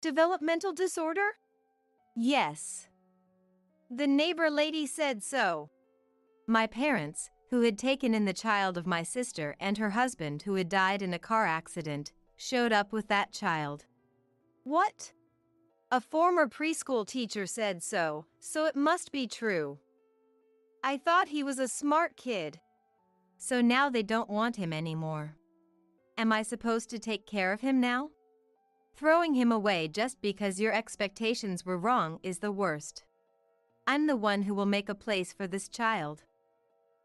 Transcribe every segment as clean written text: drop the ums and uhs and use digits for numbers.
Developmental disorder? Yes. The neighbor lady said so. My parents, who had taken in the child of my sister and her husband who had died in a car accident, showed up with that child. What? A former preschool teacher said so it must be true. I thought he was a smart kid. So now they don't want him anymore. Am I supposed to take care of him now? Throwing him away just because your expectations were wrong is the worst. I'm the one who will make a place for this child.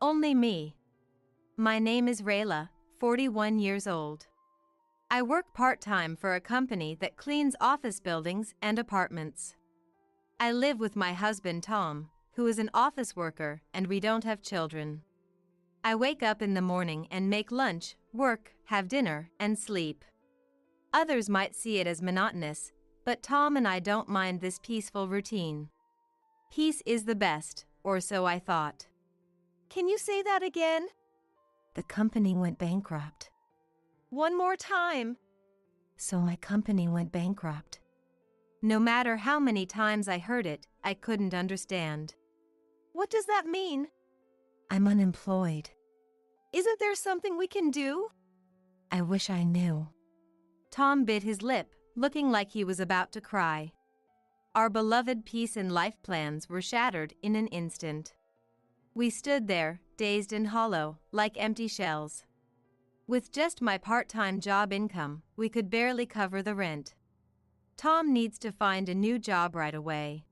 Only me. My name is Rayla, 41 years old. I work part-time for a company that cleans office buildings and apartments. I live with my husband Tom, who is an office worker, and we don't have children. I wake up in the morning and make lunch, work, have dinner, and sleep. Others might see it as monotonous, but Tom and I don't mind this peaceful routine. Peace is the best, or so I thought. Can you say that again? The company went bankrupt. One more time. So my company went bankrupt. No matter how many times I heard it, I couldn't understand. What does that mean? I'm unemployed. Isn't there something we can do? I wish I knew. Tom bit his lip, looking like he was about to cry. Our beloved peace and life plans were shattered in an instant. We stood there, dazed and hollow, like empty shells. With just my part-time job income, we could barely cover the rent. Tom needs to find a new job right away.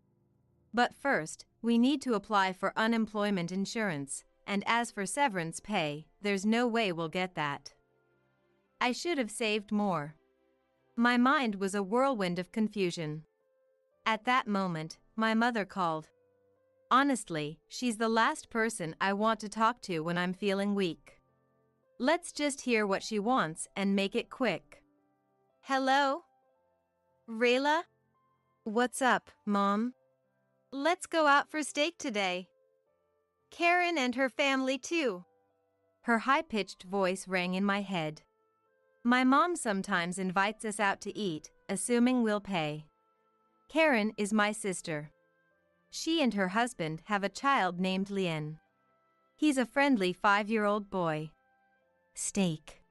But first, we need to apply for unemployment insurance, and as for severance pay, there's no way we'll get that. I should have saved more. My mind was a whirlwind of confusion. At that moment, my mother called. Honestly, she's the last person I want to talk to when I'm feeling weak. Let's just hear what she wants and make it quick. Hello? Rayla? What's up, Mom? Let's go out for steak today. Karen and her family too. Her high-pitched voice rang in my head. My mom sometimes invites us out to eat, assuming we'll pay. Karen is my sister. She and her husband have a child named Lien. He's a friendly 5-year-old boy. Steak.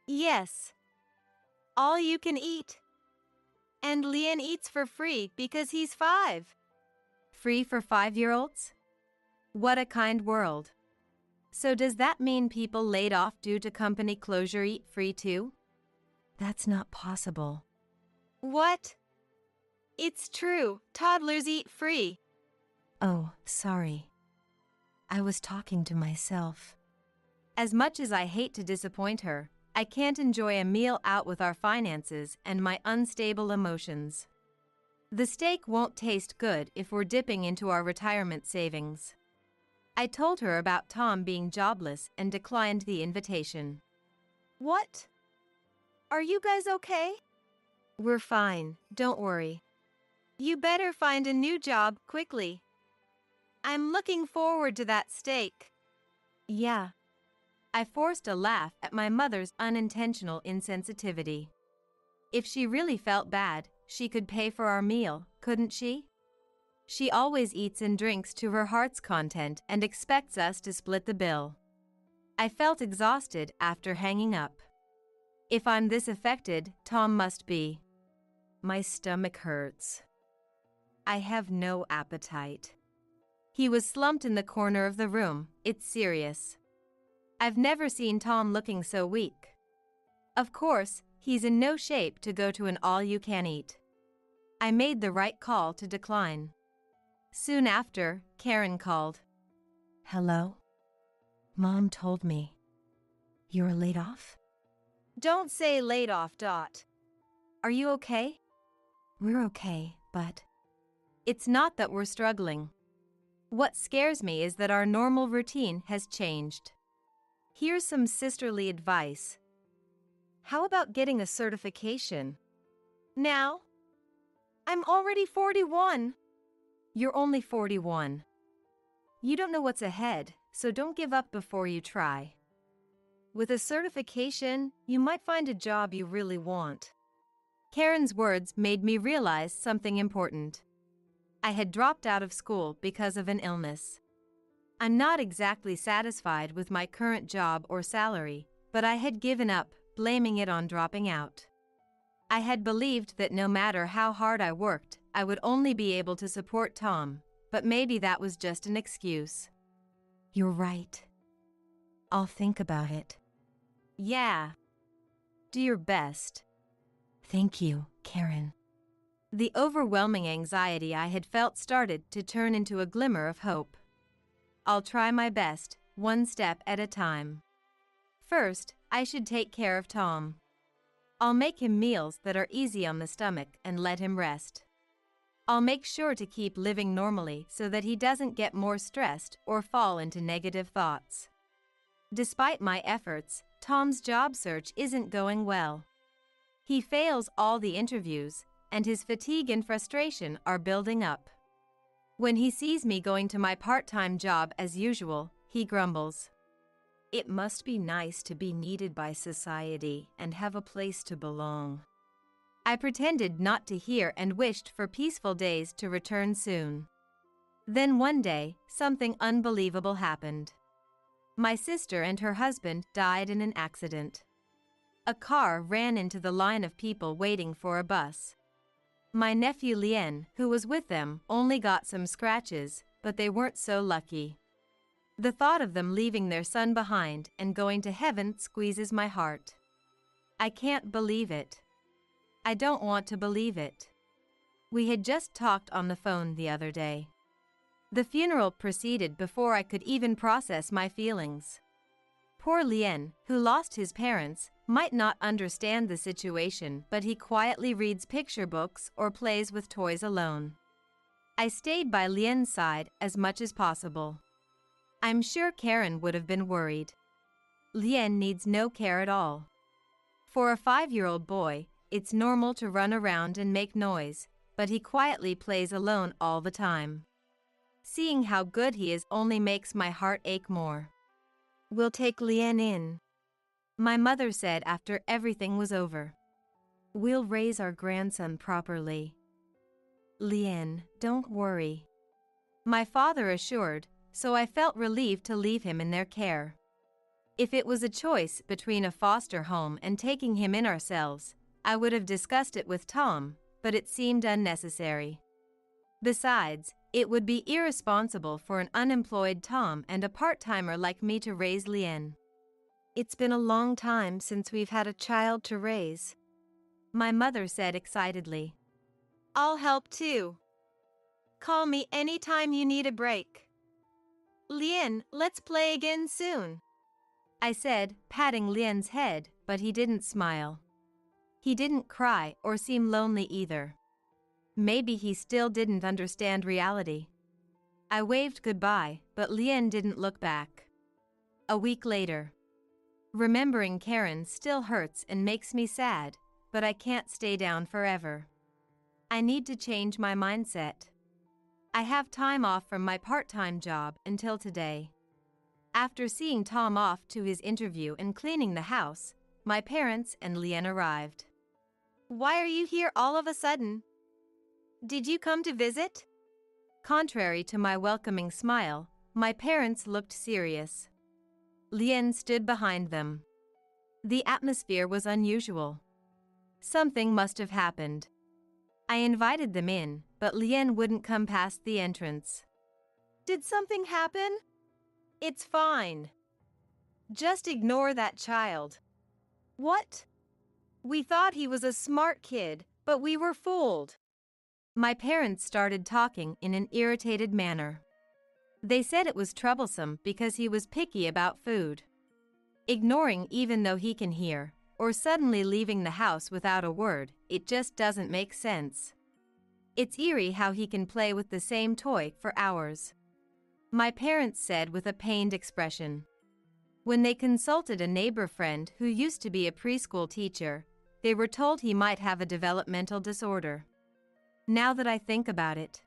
Yes. All you can eat. And Lien eats for free because he's 5. Free for 5-year-olds? What a kind world. So does that mean people laid off due to company closure eat free too? That's not possible. What? It's true, toddlers eat free. Oh, sorry. I was talking to myself. As much as I hate to disappoint her, I can't enjoy a meal out with our finances and my unstable emotions. The steak won't taste good if we're dipping into our retirement savings. I told her about Tom being jobless and declined the invitation. What? Are you guys okay? We're fine, don't worry. You better find a new job quickly. I'm looking forward to that steak. Yeah. I forced a laugh at my mother's unintentional insensitivity. If she really felt bad, she could pay for our meal, couldn't she? She always eats and drinks to her heart's content and expects us to split the bill. I felt exhausted after hanging up. If I'm this affected, Tom must be. My stomach hurts. I have no appetite. He was slumped in the corner of the room. It's serious. I've never seen Tom looking so weak. Of course, he's in no shape to go to an all-you-can-eat. I made the right call to decline. Soon after, Karen called. Hello? Mom told me. You're laid off? Don't say laid off, Dot. Are you okay? We're okay, but it's not that we're struggling. What scares me is that our normal routine has changed. Here's some sisterly advice. How about getting a certification? Now? I'm already 41. You're only 41. You don't know what's ahead, so don't give up before you try. With a certification, you might find a job you really want. Karen's words made me realize something important. I had dropped out of school because of an illness. I'm not exactly satisfied with my current job or salary, but I had given up, blaming it on dropping out. I had believed that no matter how hard I worked, I would only be able to support Tom, but maybe that was just an excuse. You're right. I'll think about it. Yeah. Do your best. Thank you, Karen. The overwhelming anxiety I had felt started to turn into a glimmer of hope. I'll try my best, one step at a time. First, I should take care of Tom. I'll make him meals that are easy on the stomach and let him rest. I'll make sure to keep living normally so that he doesn't get more stressed or fall into negative thoughts. Despite my efforts, Tom's job search isn't going well. He fails all the interviews, and his fatigue and frustration are building up. When he sees me going to my part-time job as usual, he grumbles. It must be nice to be needed by society and have a place to belong. I pretended not to hear and wished for peaceful days to return soon. Then one day, something unbelievable happened. My sister and her husband died in an accident. A car ran into the line of people waiting for a bus. My nephew Lien, who was with them, only got some scratches, but they weren't so lucky. The thought of them leaving their son behind and going to heaven squeezes my heart. I can't believe it. I don't want to believe it. We had just talked on the phone the other day. The funeral proceeded before I could even process my feelings. Poor Lien, who lost his parents, might not understand the situation, but he quietly reads picture books or plays with toys alone. I stayed by Lien's side as much as possible. I'm sure Karen would have been worried. Lien needs no care at all. For a 5-year-old boy, it's normal to run around and make noise, but he quietly plays alone all the time. Seeing how good he is only makes my heart ache more. We'll take Lien in, my mother said after everything was over. We'll raise our grandson properly. Lien, don't worry, my father assured, so I felt relieved to leave him in their care. If it was a choice between a foster home and taking him in ourselves, I would have discussed it with Tom, but it seemed unnecessary. Besides, it would be irresponsible for an unemployed Tom and a part-timer like me to raise Lien. It's been a long time since we've had a child to raise, my mother said excitedly. I'll help too. Call me anytime you need a break. Lien, let's play again soon, I said, patting Lien's head, but he didn't smile. He didn't cry or seem lonely either. Maybe he still didn't understand reality. I waved goodbye, but Lien didn't look back. A week later. Remembering Karen still hurts and makes me sad, but I can't stay down forever. I need to change my mindset. I have time off from my part-time job until today. After seeing Tom off to his interview and cleaning the house, my parents and Lien arrived. Why are you here all of a sudden? Did you come to visit? Contrary to my welcoming smile, my parents looked serious. Lien stood behind them. The atmosphere was unusual. Something must have happened. I invited them in, but Lien wouldn't come past the entrance. Did something happen? It's fine. Just ignore that child. What? We thought he was a smart kid, but we were fooled. My parents started talking in an irritated manner. They said it was troublesome because he was picky about food. Ignoring even though he can hear, or suddenly leaving the house without a word, it just doesn't make sense. It's eerie how he can play with the same toy for hours, my parents said with a pained expression. When they consulted a neighbor friend who used to be a preschool teacher, they were told he might have a developmental disorder. Now that I think about it,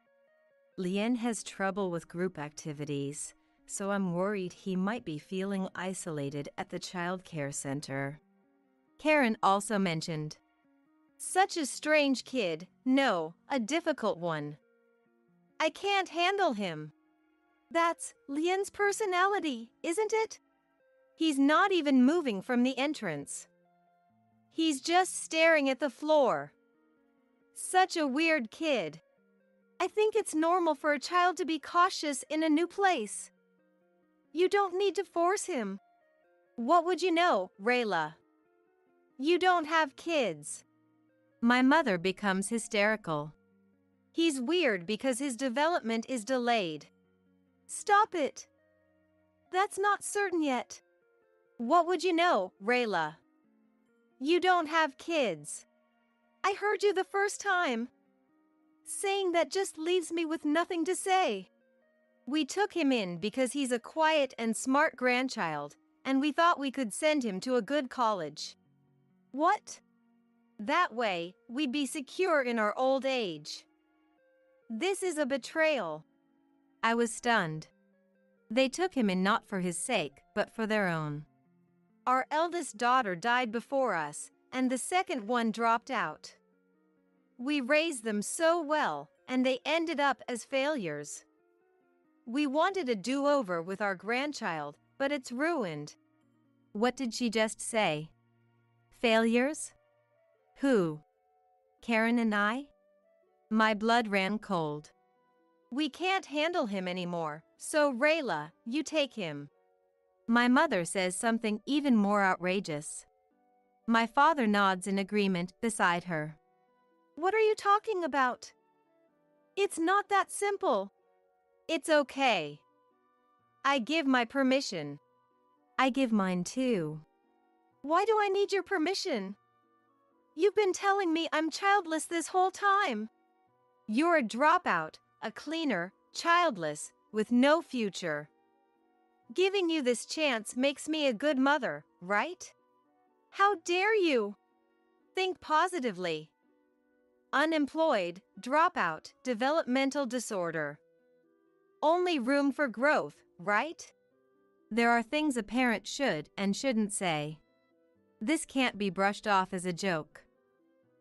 Lien has trouble with group activities, so I'm worried he might be feeling isolated at the child care center, Karen also mentioned. Such a strange kid, no, a difficult one. I can't handle him. That's Lian's personality, isn't it? He's not even moving from the entrance. He's just staring at the floor. Such a weird kid. I think it's normal for a child to be cautious in a new place. You don't need to force him. What would you know, Rayla? You don't have kids. My mother becomes hysterical. He's weird because his development is delayed. Stop it. That's not certain yet. What would you know, Rayla? You don't have kids. I heard you the first time. Saying that just leaves me with nothing to say. We took him in because he's a quiet and smart grandchild, and we thought we could send him to a good college. What? That way, we'd be secure in our old age. This is a betrayal. I was stunned. They took him in not for his sake, but for their own. Our eldest daughter died before us, and the second one dropped out. We raised them so well, and they ended up as failures. We wanted a do-over with our grandchild, but it's ruined. What did she just say? Failures? Who? Karen and I? My blood ran cold. We can't handle him anymore, so Rayla, you take him. My mother says something even more outrageous. My father nods in agreement beside her. What are you talking about? It's not that simple. It's okay. I give my permission. I give mine too. Why do I need your permission? You've been telling me I'm childless this whole time. You're a dropout, a cleaner, childless, with no future. Giving you this chance makes me a good mother, right? How dare you? Think positively. Unemployed, dropout, developmental disorder. Only room for growth, right? There are things a parent should and shouldn't say. This can't be brushed off as a joke.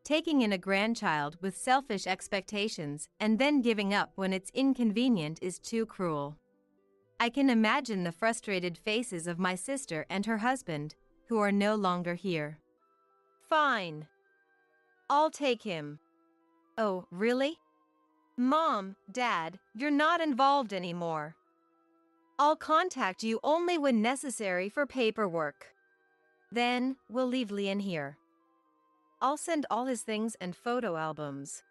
Taking in a grandchild with selfish expectations and then giving up when it's inconvenient is too cruel. I can imagine the frustrated faces of my sister and her husband, who are no longer here. Fine. I'll take him. Oh, really? Mom, Dad, you're not involved anymore. I'll contact you only when necessary for paperwork. Then, we'll leave Lian here. I'll send all his things and photo albums.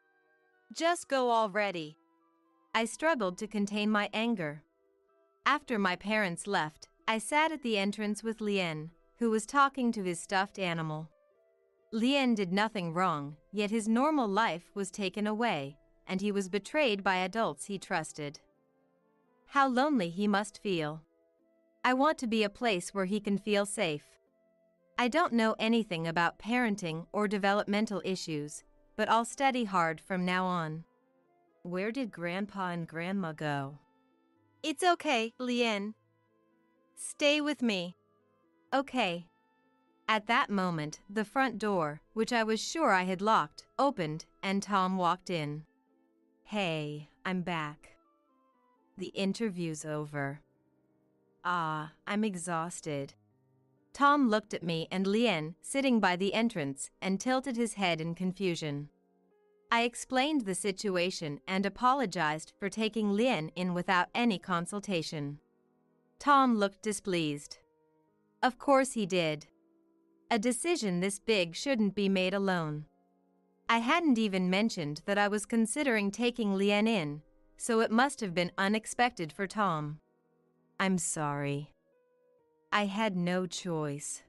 Just go already. I struggled to contain my anger. After my parents left, I sat at the entrance with Lian, who was talking to his stuffed animal. Lian did nothing wrong, yet his normal life was taken away, and he was betrayed by adults he trusted. How lonely he must feel. I want to be a place where he can feel safe. I don't know anything about parenting or developmental issues, but I'll study hard from now on. Where did Grandpa and Grandma go? It's okay, Lian. Stay with me. Okay. At that moment, the front door, which I was sure I had locked, opened, and Tom walked in. Hey, I'm back. The interview's over. I'm exhausted. Tom looked at me and Lian, sitting by the entrance, and tilted his head in confusion. I explained the situation and apologized for taking Lian in without any consultation. Tom looked displeased. Of course he did. A decision this big shouldn't be made alone. I hadn't even mentioned that I was considering taking Lian in, so it must have been unexpected for Tom. I'm sorry. I had no choice.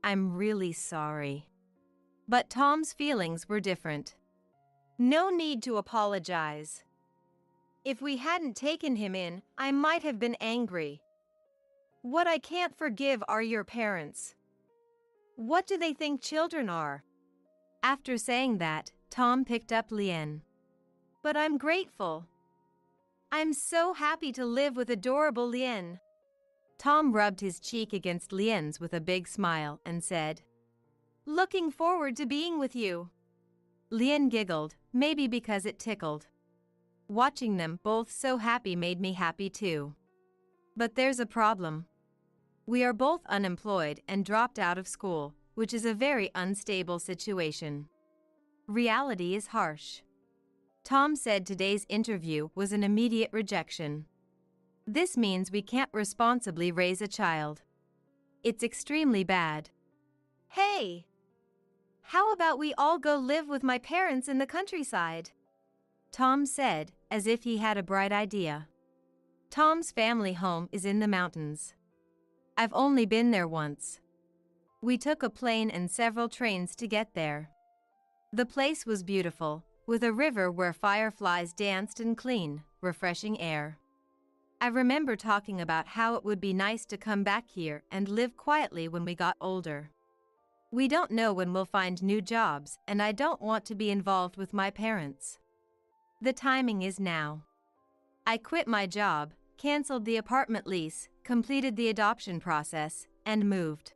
I'm really sorry. But Tom's feelings were different. No need to apologize. If we hadn't taken him in, I might have been angry. What I can't forgive are your parents. What do they think children are? After saying that, Tom picked up Lian. But I'm grateful. I'm so happy to live with adorable Lian. Tom rubbed his cheek against Lian's with a big smile and said, Looking forward to being with you. Lien giggled, maybe because it tickled. Watching them both so happy made me happy too. But there's a problem. We are both unemployed and dropped out of school, which is a very unstable situation. Reality is harsh. Tom said today's interview was an immediate rejection. This means we can't responsibly raise a child. It's extremely bad. Hey! How about we all go live with my parents in the countryside? Tom said, as if he had a bright idea. Tom's family home is in the mountains. I've only been there once. We took a plane and several trains to get there. The place was beautiful, with a river where fireflies danced and clean, refreshing air. I remember talking about how it would be nice to come back here and live quietly when we got older. We don't know when we'll find new jobs, and I don't want to be involved with my parents. The timing is now. I quit my job, canceled the apartment lease, completed the adoption process, and moved.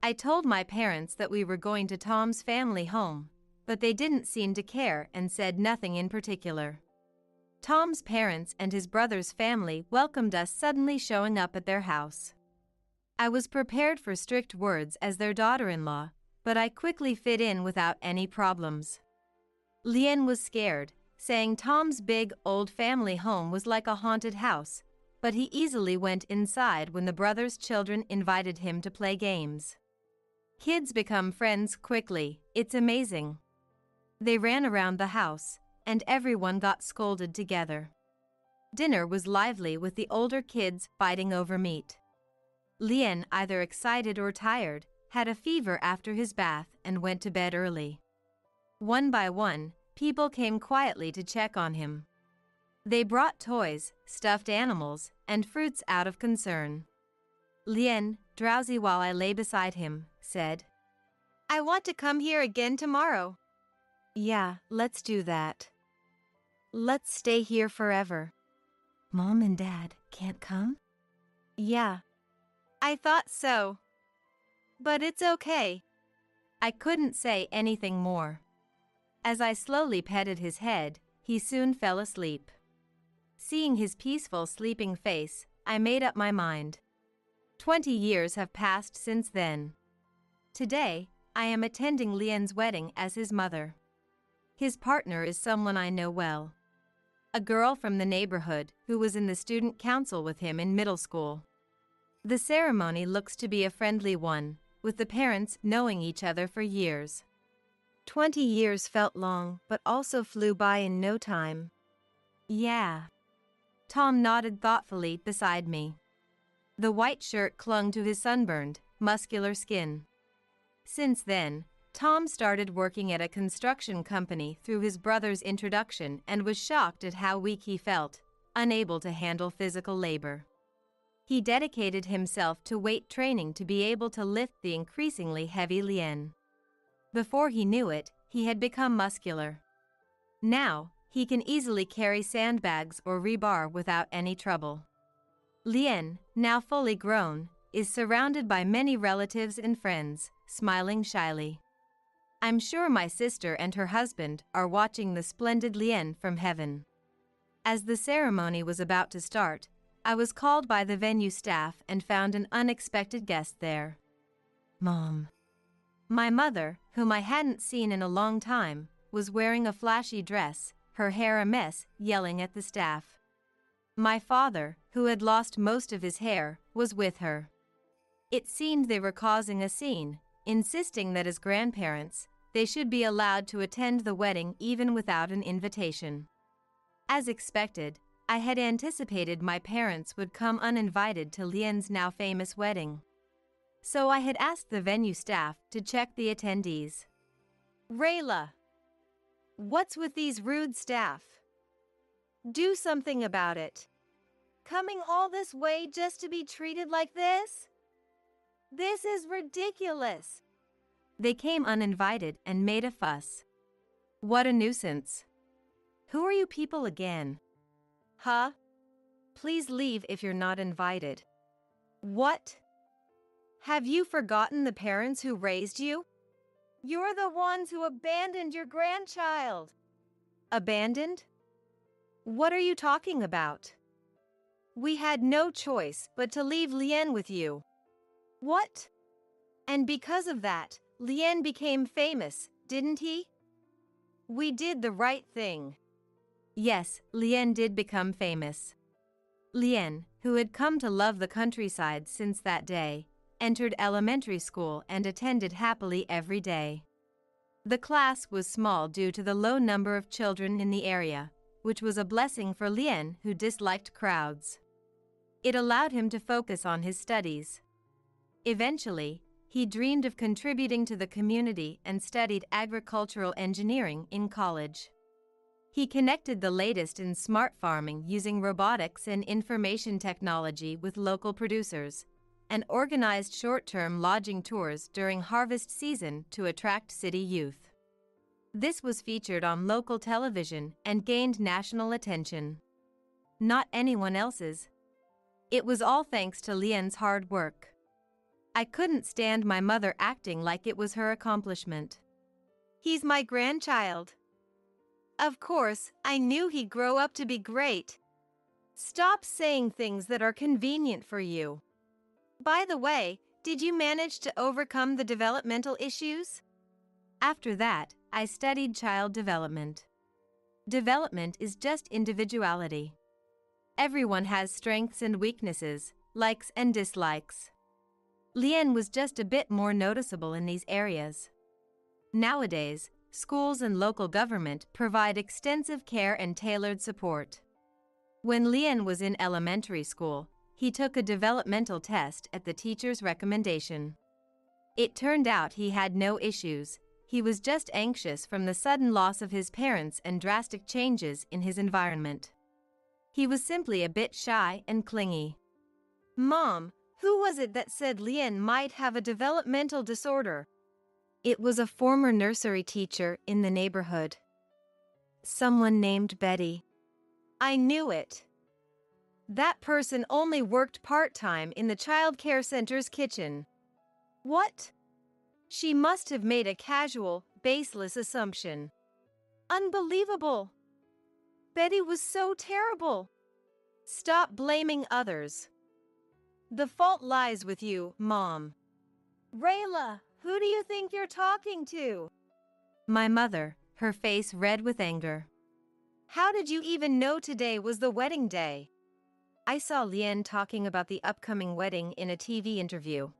I told my parents that we were going to Tom's family home, but they didn't seem to care and said nothing in particular. Tom's parents and his brother's family welcomed us suddenly showing up at their house. I was prepared for strict words as their daughter-in-law, but I quickly fit in without any problems. Lien was scared, saying Tom's big, old family home was like a haunted house, but he easily went inside when the brothers' children invited him to play games. Kids become friends quickly, it's amazing. They ran around the house, and everyone got scolded together. Dinner was lively with the older kids fighting over meat. Lien, either excited or tired, had a fever after his bath and went to bed early. One by one, people came quietly to check on him. They brought toys, stuffed animals, and fruits out of concern. Lien, drowsy while I lay beside him, said, I want to come here again tomorrow. Yeah, let's do that. Let's stay here forever. Mom and Dad can't come? Yeah. I thought so. But it's okay. I couldn't say anything more. As I slowly petted his head, he soon fell asleep. Seeing his peaceful sleeping face, I made up my mind. 20 years have passed since then. Today, I am attending Lien's wedding as his mother. His partner is someone I know well. A girl from the neighborhood who was in the student council with him in middle school. The ceremony looks to be a friendly one, with the parents knowing each other for years. 20 years felt long, but also flew by in no time. Yeah. Tom nodded thoughtfully beside me. The white shirt clung to his sunburned, muscular skin. Since then, Tom started working at a construction company through his brother's introduction and was shocked at how weak he felt, unable to handle physical labor. He dedicated himself to weight training to be able to lift the increasingly heavy Lien. Before he knew it, he had become muscular. Now, he can easily carry sandbags or rebar without any trouble. Lien, now fully grown, is surrounded by many relatives and friends, smiling shyly. I'm sure my sister and her husband are watching the splendid Lien from heaven. As the ceremony was about to start, I was called by the venue staff and found an unexpected guest there. Mom. My mother, whom I hadn't seen in a long time, was wearing a flashy dress, her hair a mess, yelling at the staff. My father, who had lost most of his hair, was with her. It seemed they were causing a scene, insisting that as grandparents, they should be allowed to attend the wedding even without an invitation. As expected, I had anticipated my parents would come uninvited to Lien's now famous wedding. So I had asked the venue staff to check the attendees. Rayla, what's with these rude staff? Do something about it. Coming all this way just to be treated like this? This is ridiculous. They came uninvited and made a fuss. What a nuisance. Who are you people again? Huh? Please leave if you're not invited. What? Have you forgotten the parents who raised you? You're the ones who abandoned your grandchild. Abandoned? What are you talking about? We had no choice but to leave Lien with you. What? And because of that, Lien became famous, didn't he? We did the right thing. Yes, Lien did become famous. Lien, who had come to love the countryside since that day, entered elementary school and attended happily every day. The class was small due to the low number of children in the area, which was a blessing for Lien, who disliked crowds. It allowed him to focus on his studies. Eventually, he dreamed of contributing to the community and studied agricultural engineering in college. He connected the latest in smart farming using robotics and information technology with local producers, and organized short-term lodging tours during harvest season to attract city youth. This was featured on local television and gained national attention. Not anyone else's. It was all thanks to Lien's hard work. I couldn't stand my mother acting like it was her accomplishment. He's my grandchild. Of course, I knew he'd grow up to be great. Stop saying things that are convenient for you. By the way, did you manage to overcome the developmental issues? After that, I studied child development. Development is just individuality. Everyone has strengths and weaknesses, likes and dislikes. Lien was just a bit more noticeable in these areas. Nowadays, schools and local government provide extensive care and tailored support. When Lien was in elementary school, he took a developmental test at the teacher's recommendation. It turned out he had no issues. He was just anxious from the sudden loss of his parents and drastic changes in his environment. He was simply a bit shy and clingy. Mom, who was it that said Lien might have a developmental disorder? It was a former nursery teacher in the neighborhood. Someone named Betty. I knew it. That person only worked part-time in the child care center's kitchen. What? She must have made a casual, baseless assumption. Unbelievable. Betty was so terrible. Stop blaming others. The fault lies with you, Mom. Rayla, who do you think you're talking to? My mother, her face red with anger. How did you even know today was the wedding day? I saw Lien talking about the upcoming wedding in a TV interview.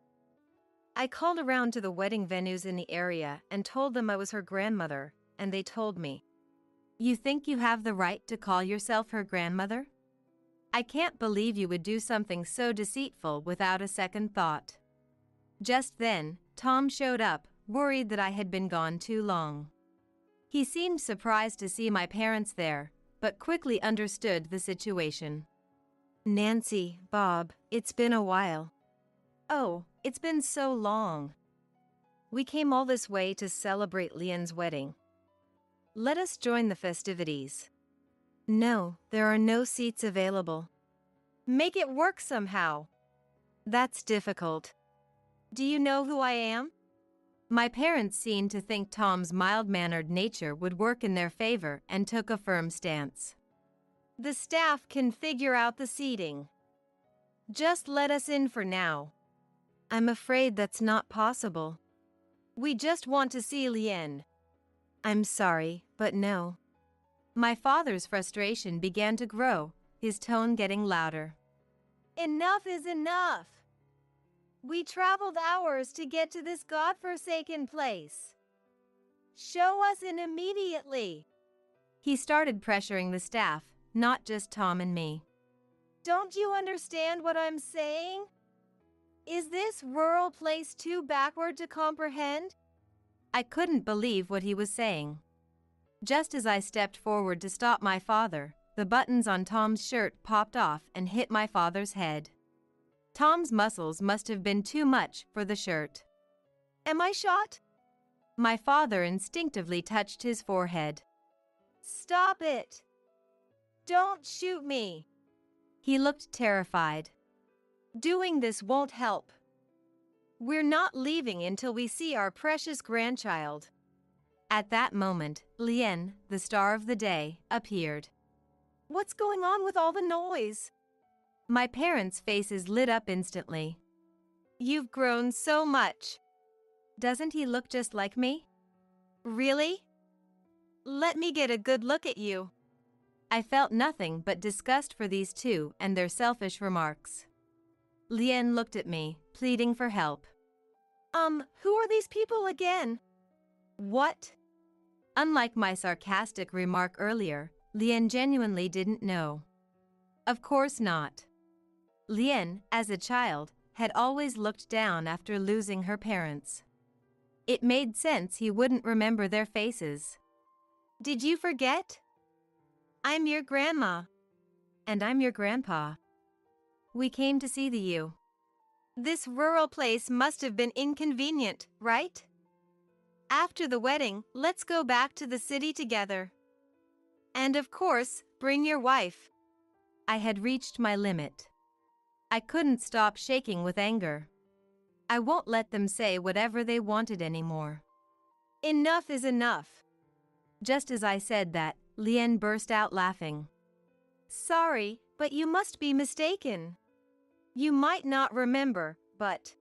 I called around to the wedding venues in the area and told them I was her grandmother, and they told me. You think you have the right to call yourself her grandmother? I can't believe you would do something so deceitful without a second thought. Just then, Tom showed up, worried that I had been gone too long. He seemed surprised to see my parents there, but quickly understood the situation. Nancy, Bob, it's been a while. Oh, it's been so long. We came all this way to celebrate Lien's wedding. Let us join the festivities. No, there are no seats available. Make it work somehow. That's difficult. Do you know who I am? My parents seemed to think Tom's mild-mannered nature would work in their favor and took a firm stance. The staff can figure out the seating. Just let us in for now. I'm afraid that's not possible. We just want to see Lien. I'm sorry, but no. My father's frustration began to grow, his tone getting louder. Enough is enough. We traveled hours to get to this godforsaken place. Show us in immediately. He started pressuring the staff, not just Tom and me. Don't you understand what I'm saying? Is this rural place too backward to comprehend? I couldn't believe what he was saying. Just as I stepped forward to stop my father, the buttons on Tom's shirt popped off and hit my father's head. Tom's muscles must have been too much for the shirt. Am I shot? My father instinctively touched his forehead. Stop it! Don't shoot me! He looked terrified. Doing this won't help. We're not leaving until we see our precious grandchild. At that moment, Lien, the star of the day, appeared. What's going on with all the noise? My parents' faces lit up instantly. You've grown so much. Doesn't he look just like me? Really? Let me get a good look at you. I felt nothing but disgust for these two and their selfish remarks. Lien looked at me, pleading for help. Who are these people again? What? Unlike my sarcastic remark earlier, Lien genuinely didn't know. Of course not. Lien, as a child, had always looked down after losing her parents. It made sense he wouldn't remember their faces. Did you forget? I'm your grandma. And I'm your grandpa. We came to see you. This rural place must have been inconvenient, right? After the wedding, let's go back to the city together. And of course, bring your wife. I had reached my limit. I couldn't stop shaking with anger. I won't let them say whatever they wanted anymore. Enough is enough. Just as I said that, Lien burst out laughing. Sorry, but you must be mistaken. You might not remember, but...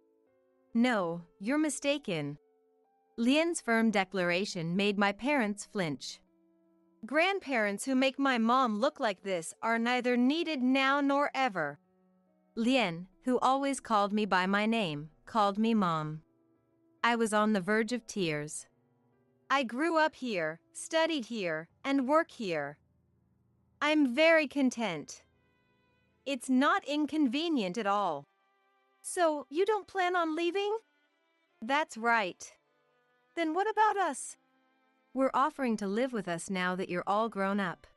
No, you're mistaken. Lien's firm declaration made my parents flinch. Grandparents who make my mom look like this are neither needed now nor ever. Lien, who always called me by my name, called me Mom. I was on the verge of tears. I grew up here, studied here, and work here. I'm very content. It's not inconvenient at all. So, you don't plan on leaving? That's right. Then what about us? We're offering to live with us now that you're all grown up.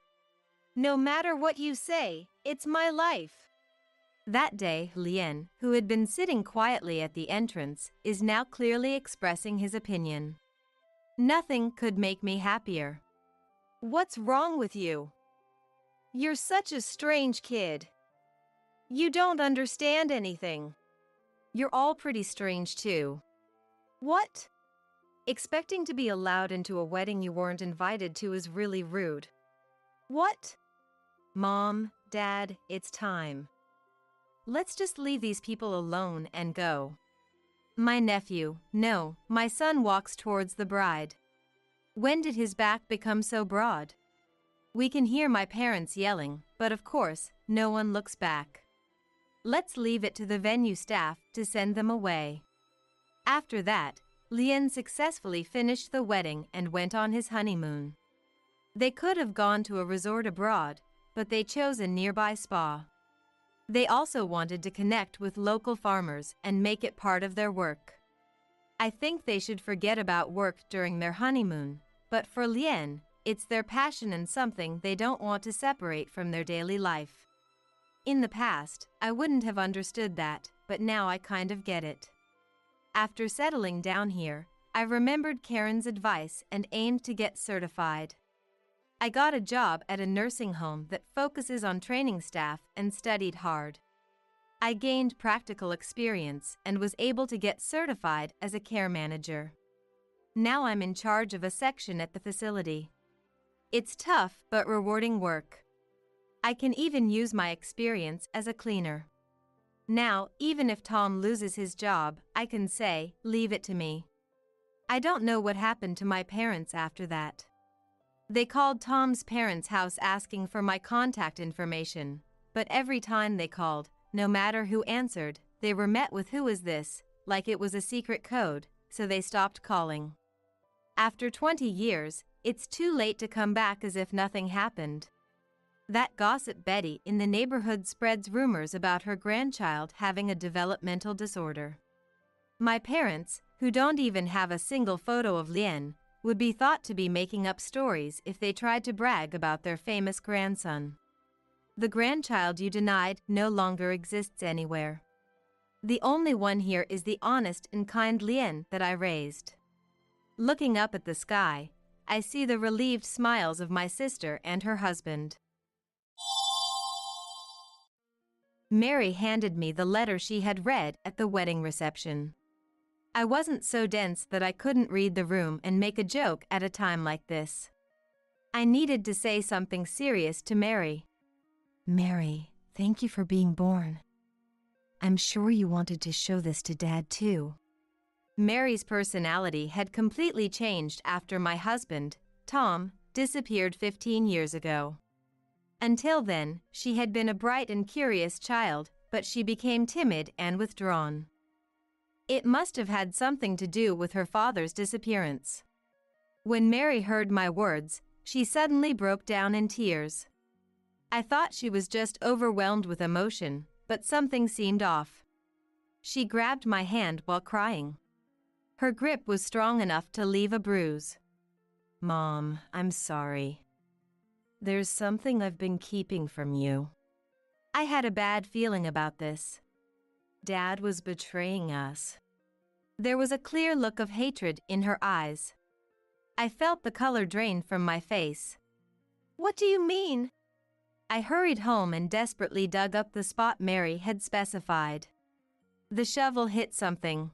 No matter what you say, it's my life. That day, Lien, who had been sitting quietly at the entrance, is now clearly expressing his opinion. Nothing could make me happier. What's wrong with you? You're such a strange kid. You don't understand anything. You're all pretty strange too. What? Expecting to be allowed into a wedding you weren't invited to is really rude. What? Mom, Dad, it's time. Let's just leave these people alone and go. My nephew, no, my son walks towards the bride. When did his back become so broad? We can hear my parents yelling, but of course, no one looks back. Let's leave it to the venue staff to send them away. After that, Lien successfully finished the wedding and went on his honeymoon. They could have gone to a resort abroad, but they chose a nearby spa. They also wanted to connect with local farmers and make it part of their work. I think they should forget about work during their honeymoon, but for Lien, it's their passion and something they don't want to separate from their daily life. In the past, I wouldn't have understood that, but now I kind of get it. After settling down here, I remembered Karen's advice and aimed to get certified. I got a job at a nursing home that focuses on training staff and studied hard. I gained practical experience and was able to get certified as a care manager. Now I'm in charge of a section at the facility. It's tough but rewarding work. I can even use my experience as a cleaner. Now, even if Tom loses his job, I can say, leave it to me. I don't know what happened to my parents after that. They called Tom's parents' house asking for my contact information, but every time they called, no matter who answered, they were met with "Who is this?" like it was a secret code, so they stopped calling. After 20 years, it's too late to come back as if nothing happened. That gossip Betty in the neighborhood spreads rumors about her grandchild having a developmental disorder. My parents, who don't even have a single photo of Lien, would be thought to be making up stories if they tried to brag about their famous grandson. The grandchild you denied no longer exists anywhere. The only one here is the honest and kind Lien that I raised. Looking up at the sky, I see the relieved smiles of my sister and her husband. Mary handed me the letter she had read at the wedding reception. I wasn't so dense that I couldn't read the room and make a joke at a time like this. I needed to say something serious to Mary. Mary, thank you for being born. I'm sure you wanted to show this to Dad too. Mary's personality had completely changed after my husband, Tom, disappeared 15 years ago. Until then, she had been a bright and curious child, but she became timid and withdrawn. It must have had something to do with her father's disappearance. When Mary heard my words, she suddenly broke down in tears. I thought she was just overwhelmed with emotion, but something seemed off. She grabbed my hand while crying. Her grip was strong enough to leave a bruise. Mom, I'm sorry. There's something I've been keeping from you. I had a bad feeling about this. Dad was betraying us. There was a clear look of hatred in her eyes. I felt the color drain from my face. What do you mean? I hurried home and desperately dug up the spot Mary had specified. The shovel hit something.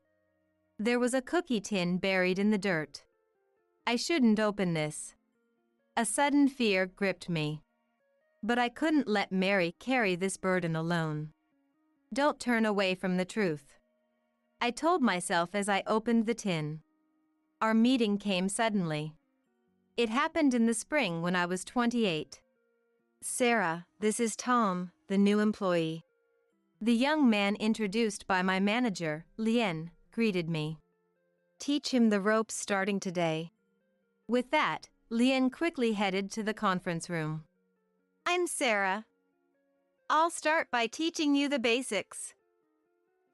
There was a cookie tin buried in the dirt. I shouldn't open this. A sudden fear gripped me. But I couldn't let Mary carry this burden alone. Don't turn away from the truth, I told myself as I opened the tin. Our meeting came suddenly. It happened in the spring when I was 28. Sarah, this is Tom, the new employee. The young man introduced by my manager, Lien, greeted me. Teach him the ropes starting today. With that, Lien quickly headed to the conference room. I'm Sarah. I'll start by teaching you the basics.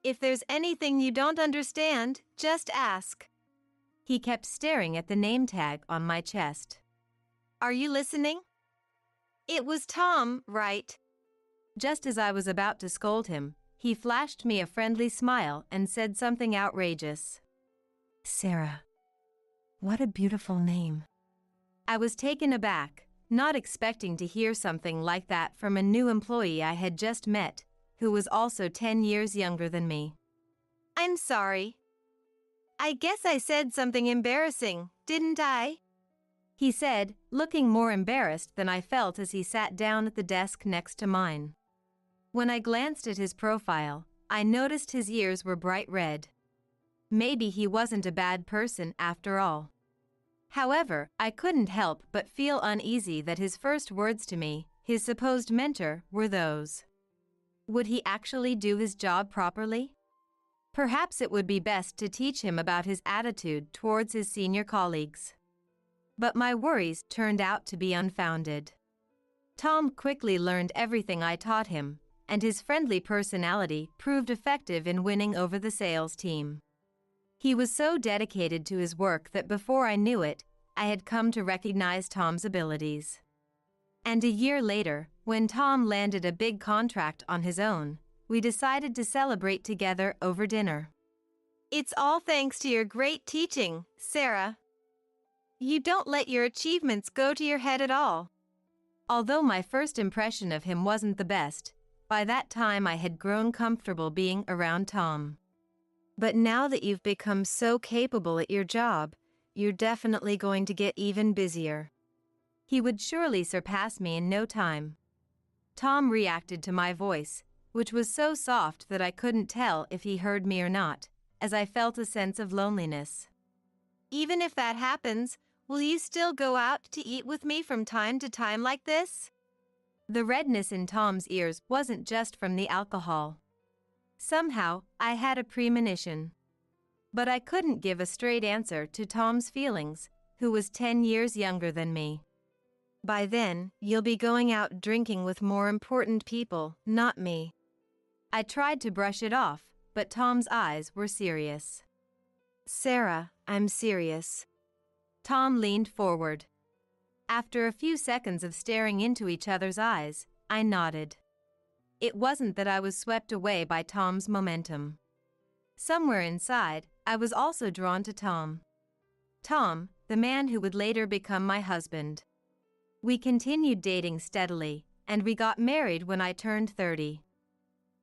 If there's anything you don't understand, just ask. He kept staring at the name tag on my chest. Are you listening? It was Tom, right? Just as I was about to scold him, he flashed me a friendly smile and said something outrageous. Sarah, what a beautiful name. I was taken aback, not expecting to hear something like that from a new employee I had just met, who was also 10 years younger than me. I'm sorry. I guess I said something embarrassing, didn't I? He said, looking more embarrassed than I felt as he sat down at the desk next to mine. When I glanced at his profile, I noticed his ears were bright red. Maybe he wasn't a bad person after all. However, I couldn't help but feel uneasy that his first words to me, his supposed mentor, were those. Would he actually do his job properly? Perhaps it would be best to teach him about his attitude towards his senior colleagues. But my worries turned out to be unfounded. Tom quickly learned everything I taught him, and his friendly personality proved effective in winning over the sales team. He was so dedicated to his work that before I knew it, I had come to recognize Tom's abilities. And a year later, when Tom landed a big contract on his own, we decided to celebrate together over dinner. It's all thanks to your great teaching, Sarah. You don't let your achievements go to your head at all. Although my first impression of him wasn't the best, by that time I had grown comfortable being around Tom. But now that you've become so capable at your job, you're definitely going to get even busier. He would surely surpass me in no time. Tom reacted to my voice, which was so soft that I couldn't tell if he heard me or not, as I felt a sense of loneliness. Even if that happens, will you still go out to eat with me from time to time like this? The redness in Tom's ears wasn't just from the alcohol. Somehow, I had a premonition. But I couldn't give a straight answer to Tom's feelings, who was 10 years younger than me. By then, you'll be going out drinking with more important people, not me. I tried to brush it off, but Tom's eyes were serious. Sarah, I'm serious. Tom leaned forward. After a few seconds of staring into each other's eyes, I nodded. It wasn't that I was swept away by Tom's momentum. Somewhere inside, I was also drawn to Tom. Tom, the man who would later become my husband. We continued dating steadily, and we got married when I turned 30.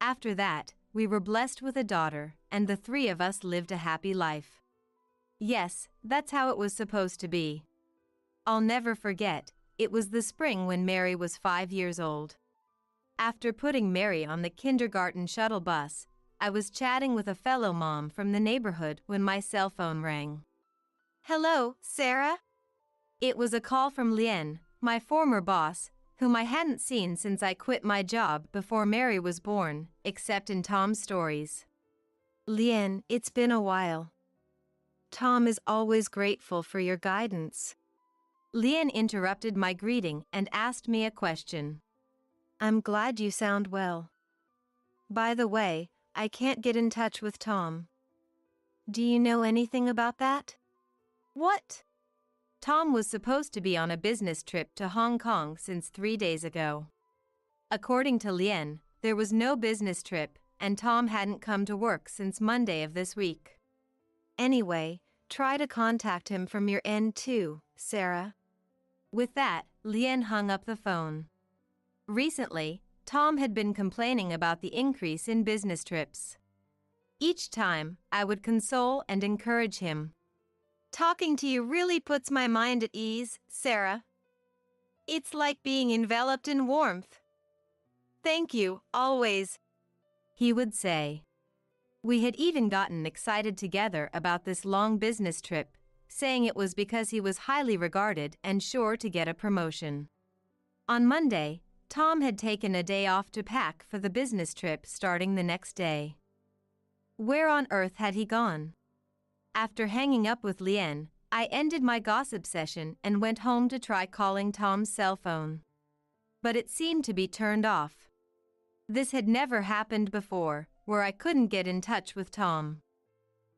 After that, we were blessed with a daughter, and the three of us lived a happy life. Yes, that's how it was supposed to be. I'll never forget, it was the spring when Mary was 5 years old. After putting Mary on the kindergarten shuttle bus, I was chatting with a fellow mom from the neighborhood when my cell phone rang. Hello, Sarah? It was a call from Lien, my former boss, whom I hadn't seen since I quit my job before Mary was born, except in Tom's stories. Lien, it's been a while. Tom is always grateful for your guidance. Lien interrupted my greeting and asked me a question. I'm glad you sound well. By the way, I can't get in touch with Tom. Do you know anything about that? What? Tom was supposed to be on a business trip to Hong Kong since 3 days ago. According to Lien, there was no business trip, and Tom hadn't come to work since Monday of this week. Anyway, try to contact him from your end too, Sarah. With that, Lien hung up the phone. Recently, Tom had been complaining about the increase in business trips. Each time, I would console and encourage him. Talking to you really puts my mind at ease, Sarah. It's like being enveloped in warmth. Thank you, always, he would say. We had even gotten excited together about this long business trip, saying it was because he was highly regarded and sure to get a promotion. On Monday, Tom had taken a day off to pack for the business trip starting the next day. Where on earth had he gone? After hanging up with Lien, I ended my gossip session and went home to try calling Tom's cell phone. But it seemed to be turned off. This had never happened before, where I couldn't get in touch with Tom.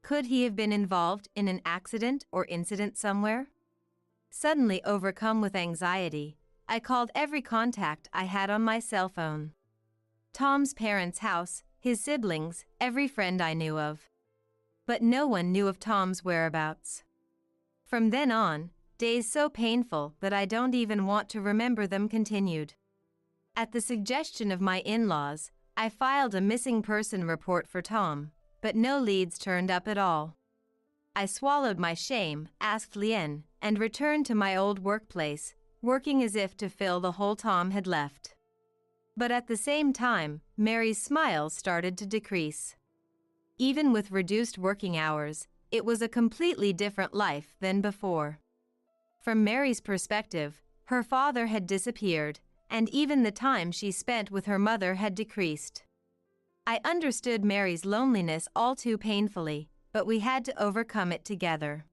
Could he have been involved in an accident or incident somewhere? Suddenly overcome with anxiety, I called every contact I had on my cell phone. Tom's parents' house, his siblings, every friend I knew of. But no one knew of Tom's whereabouts. From then on, days so painful that I don't even want to remember them continued. At the suggestion of my in-laws, I filed a missing person report for Tom, but no leads turned up at all. I swallowed my shame, asked Lien, and returned to my old workplace, working as if to fill the hole Tom had left. But at the same time, Mary's smiles started to decrease. Even with reduced working hours, it was a completely different life than before. From Mary's perspective, her father had disappeared, and even the time she spent with her mother had decreased. I understood Mary's loneliness all too painfully, but we had to overcome it together.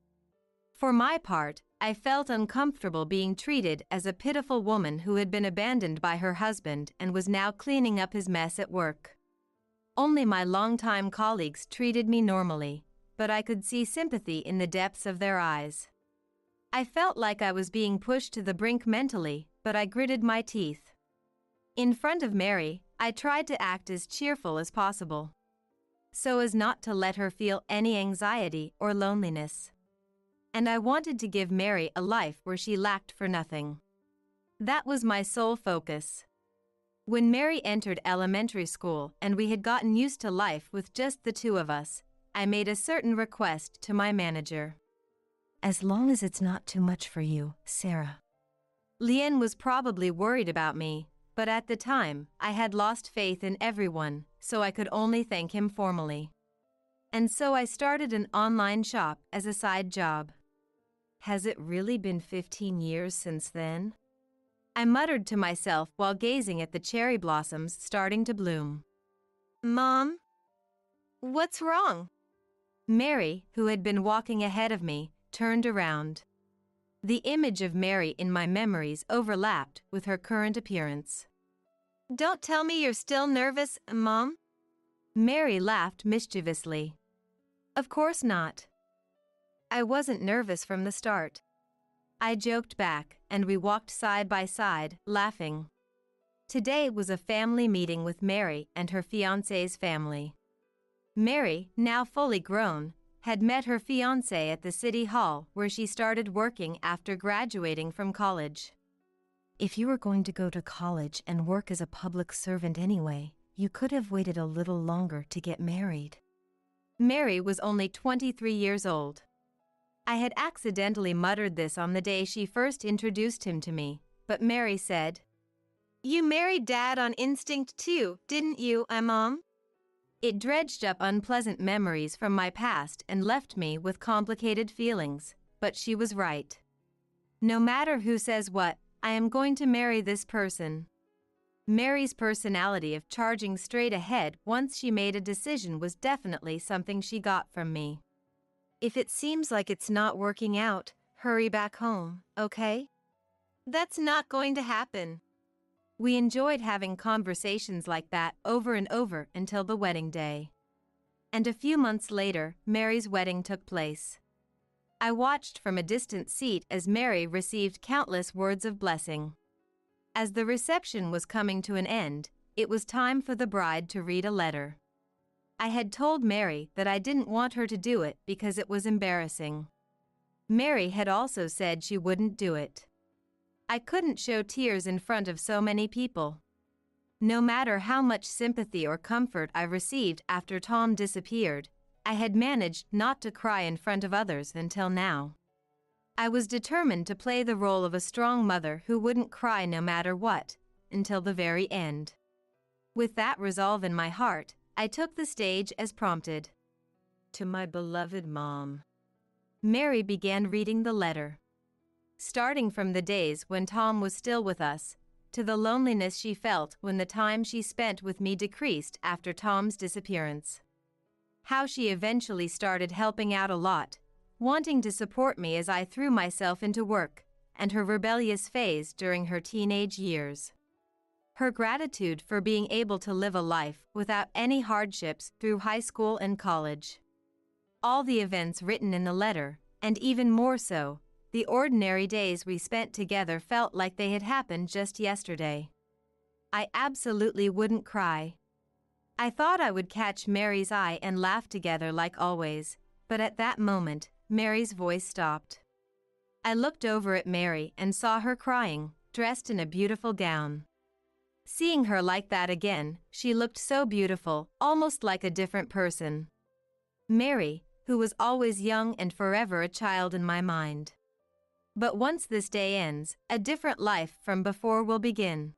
For my part, I felt uncomfortable being treated as a pitiful woman who had been abandoned by her husband and was now cleaning up his mess at work. Only my longtime colleagues treated me normally, but I could see sympathy in the depths of their eyes. I felt like I was being pushed to the brink mentally, but I gritted my teeth. In front of Mary, I tried to act as cheerful as possible, so as not to let her feel any anxiety or loneliness. And I wanted to give Mary a life where she lacked for nothing. That was my sole focus. When Mary entered elementary school and we had gotten used to life with just the two of us, I made a certain request to my manager. As long as it's not too much for you, Sarah. Lien was probably worried about me, but at the time, I had lost faith in everyone, so I could only thank him formally. And so I started an online shop as a side job. Has it really been 15 years since then? I muttered to myself while gazing at the cherry blossoms starting to bloom. Mom? What's wrong? Mary, who had been walking ahead of me, turned around. The image of Mary in my memories overlapped with her current appearance. Don't tell me you're still nervous, Mom? Mary laughed mischievously. Of course not. I wasn't nervous from the start. I joked back, and we walked side by side, laughing. Today was a family meeting with Mary and her fiancé's family. Mary, now fully grown, had met her fiancé at the city hall where she started working after graduating from college. If you were going to go to college and work as a public servant anyway, You could have waited a little longer to get married. Mary was only 23 years old. I had accidentally muttered this on the day she first introduced him to me, but Mary said, "You married Dad on instinct too, didn't you, Mom?" It dredged up unpleasant memories from my past and left me with complicated feelings, but she was right. No matter who says what, I am going to marry this person. Mary's personality of charging straight ahead once she made a decision was definitely something she got from me. If it seems like it's not working out, hurry back home, okay? That's not going to happen. We enjoyed having conversations like that over and over until the wedding day. And a few months later, Mary's wedding took place. I watched from a distant seat as Mary received countless words of blessing. As the reception was coming to an end, it was time for the bride to read a letter. I had told Mary that I didn't want her to do it because it was embarrassing. Mary had also said she wouldn't do it. I couldn't show tears in front of so many people. No matter how much sympathy or comfort I received after Tom disappeared, I had managed not to cry in front of others until now. I was determined to play the role of a strong mother who wouldn't cry no matter what, until the very end. With that resolve in my heart, I took the stage as prompted. To my beloved Mom. Mary began reading the letter. Starting from the days when Tom was still with us, to the loneliness she felt when the time she spent with me decreased after Tom's disappearance. How she eventually started helping out a lot, wanting to support me as I threw myself into work, and her rebellious phase during her teenage years. Her gratitude for being able to live a life without any hardships through high school and college. All the events written in the letter, and even more so, the ordinary days we spent together felt like they had happened just yesterday. I absolutely wouldn't cry. I thought I would catch Mary's eye and laugh together like always, but at that moment, Mary's voice stopped. I looked over at Mary and saw her crying, dressed in a beautiful gown. Seeing her like that again, she looked so beautiful, almost like a different person. Mary, who was always young and forever a child in my mind. But once this day ends, a different life from before will begin.